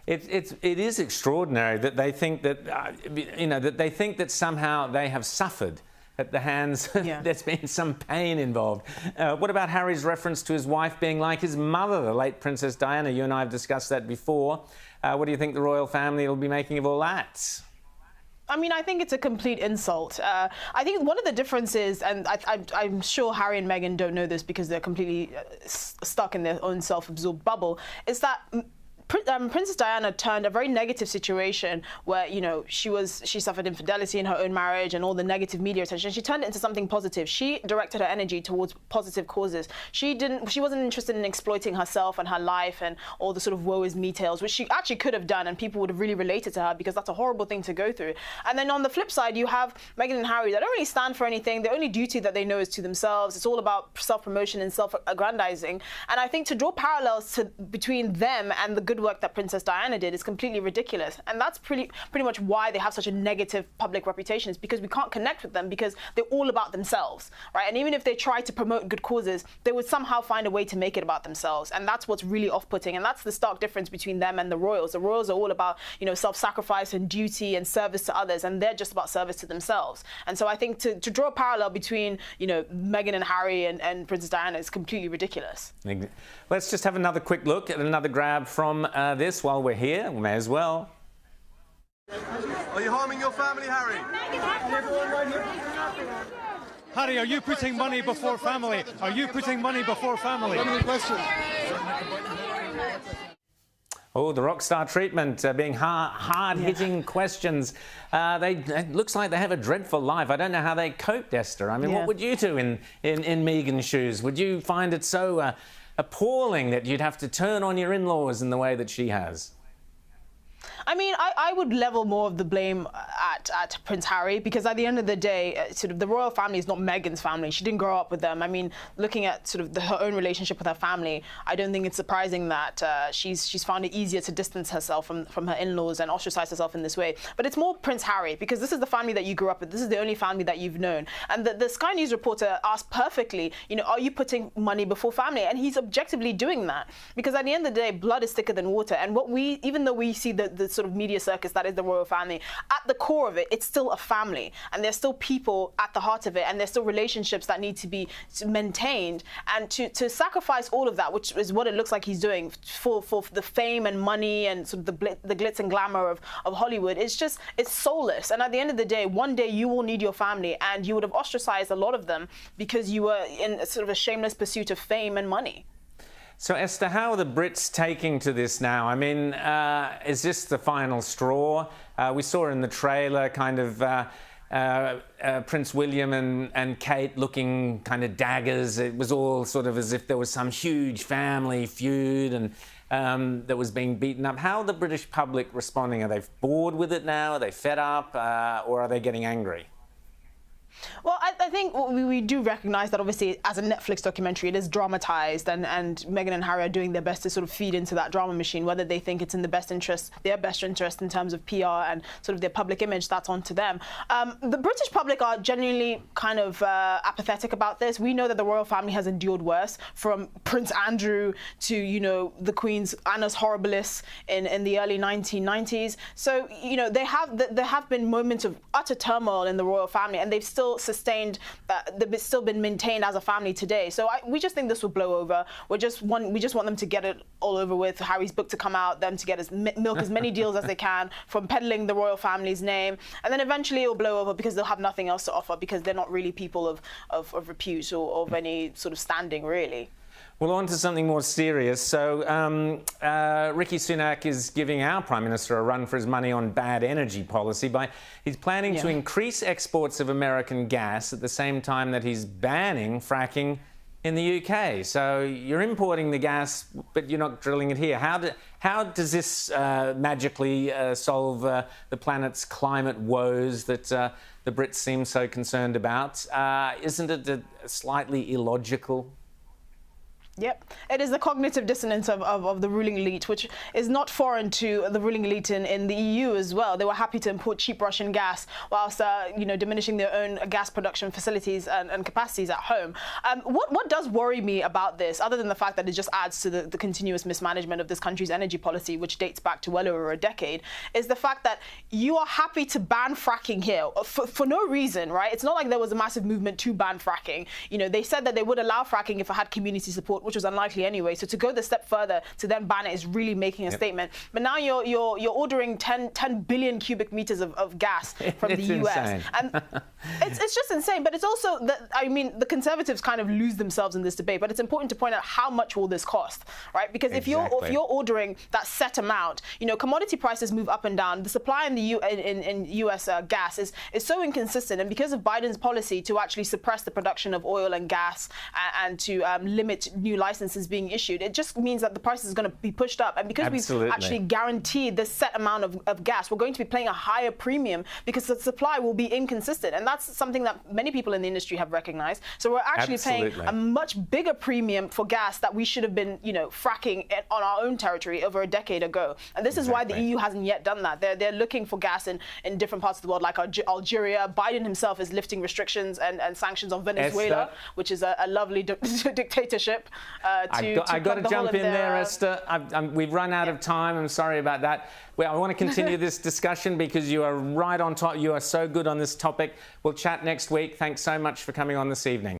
It is extraordinary that they think that, that they think that somehow they have suffered at the hands. There's been some pain involved. What about Harry's reference to his wife being like his mother, the late Princess Diana? You and I have discussed that before. What do you think the royal family will be making of all that? I mean, I think it's a complete insult. I think one of the differences, and I'm sure Harry and Meghan don't know this because they're completely stuck in their own self-absorbed bubble, is that Princess Diana turned a very negative situation where, she suffered infidelity in her own marriage and all the negative media attention. She turned it into something positive. She directed her energy towards positive causes. She wasn't interested in exploiting herself and her life and all the sort of woe is me tales, which she actually could have done, and people would have really related to her because that's a horrible thing to go through. And then on the flip side, you have Meghan and Harry that don't really stand for anything. The only duty that they know is to themselves. It's all about self-promotion and self-aggrandizing. And I think to draw parallels between them and the good work that Princess Diana did is completely ridiculous, and that's pretty much why they have such a negative public reputation, is because we can't connect with them because they're all about themselves, right? And even if they try to promote good causes, they would somehow find a way to make it about themselves, and that's what's really off-putting, and that's the stark difference between them and the royals. The royals are all about self-sacrifice and duty and service to others, and they're just about service to themselves. And so I think to draw a parallel between Meghan and Harry and Princess Diana is completely ridiculous. Let's just have another quick look at another grab from this while we're here. We may as well. Are you harming your family, Harry? Harry, are you putting money before family? Are you putting money before family? Oh, the rock star treatment, being hard-hitting questions. It looks like they have a dreadful life. I don't know how they coped, Esther. I mean, what would you do in Meghan's shoes? Would you find it so appalling that you'd have to turn on your in-laws in the way that she has? I mean, I would level more of the blame at Prince Harry, because at the end of the day, sort of the royal family is not Meghan's family. She didn't grow up with them. I mean, looking at sort of her own relationship with her family, I don't think it's surprising that she's found it easier to distance herself from her in-laws and ostracize herself in this way. But it's more Prince Harry, because this is the family that you grew up with. This is the only family that you've known. And the Sky News reporter asked perfectly, are you putting money before family? And he's objectively doing that, because at the end of the day, blood is thicker than water. And even though we see the sort of media circus that is the royal family, at the core of it, it's still a family, and there's still people at the heart of it, and there's still relationships that need to be maintained. And to sacrifice all of that, which is what it looks like he's doing for the fame and money and sort of the glitz and glamour of Hollywood, it's soulless. And at the end of the day, one day you will need your family, and you would have ostracized a lot of them because you were in sort of a shameless pursuit of fame and money. So, Esther, how are the Brits taking to this now? I mean, is this the final straw? We saw in the trailer kind of Prince William and Kate looking kind of daggers. It was all sort of as if there was some huge family feud and that was being beaten up. How are the British public responding? Are they bored with it now? Are they fed up? Or are they getting angry? Well, I think we do recognise that obviously as a Netflix documentary it is dramatised, and Meghan and Harry are doing their best to sort of feed into that drama machine. Whether they think it's in their best interest in terms of PR and sort of their public image, that's on to them. The British public are genuinely kind of apathetic about this. We know that the royal family has endured worse, from Prince Andrew to, the Queen's Annus Horribilis in the early 1990s. So, there have been moments of utter turmoil in the royal family, and they've still sustained, they've still been maintained as a family today. So we just think this will blow over. We just want them to get it all over with. Harry's book to come out, them to get milk as many deals as they can from peddling the royal family's name, and then eventually it will blow over because they'll have nothing else to offer, because they're not really people of repute or of any sort of standing, really. Well, on to something more serious. So, Rishi Sunak is giving our Prime Minister a run for his money on bad energy policy. He's planning to increase exports of American gas at the same time that he's banning fracking in the UK. So you're importing the gas, but you're not drilling it here. How does this magically solve the planet's climate woes that the Brits seem so concerned about? Isn't it slightly illogical? Yep, it is the cognitive dissonance of the ruling elite, which is not foreign to the ruling elite in the EU as well. They were happy to import cheap Russian gas whilst diminishing their own gas production facilities and capacities at home. What does worry me about this, other than the fact that it just adds to the continuous mismanagement of this country's energy policy, which dates back to well over a decade, is the fact that you are happy to ban fracking here for no reason, right? It's not like there was a massive movement to ban fracking. They said that they would allow fracking if it had community support, which was unlikely anyway. So to go the step further to then ban it is really making a statement. But now you're ordering 10 billion cubic meters of gas from the US. Insane. And it's just insane. But it's also that, the Conservatives kind of lose themselves in this debate. But it's important to point out how much will this cost, right? Because if you're ordering that set amount, commodity prices move up and down. The supply in the US gas is so inconsistent, and because of Biden's policy to actually suppress the production of oil and gas and to limit new licenses being issued, it just means that the price is going to be pushed up. And because we've actually guaranteed this set amount of gas, we're going to be paying a higher premium because the supply will be inconsistent. And that's something that many people in the industry have recognized. So we're actually paying a much bigger premium for gas that we should have been, fracking on our own territory over a decade ago. And this is why the EU hasn't yet done that. They're looking for gas in different parts of the world, like Algeria. Biden himself is lifting restrictions and sanctions on Venezuela, Esther, which is a lovely dictatorship. I got to jump in there, Esther. We've run out of time. I'm sorry about that. Well, I want to continue this discussion because you are right on top. You are so good on this topic. We'll chat next week. Thanks so much for coming on this evening.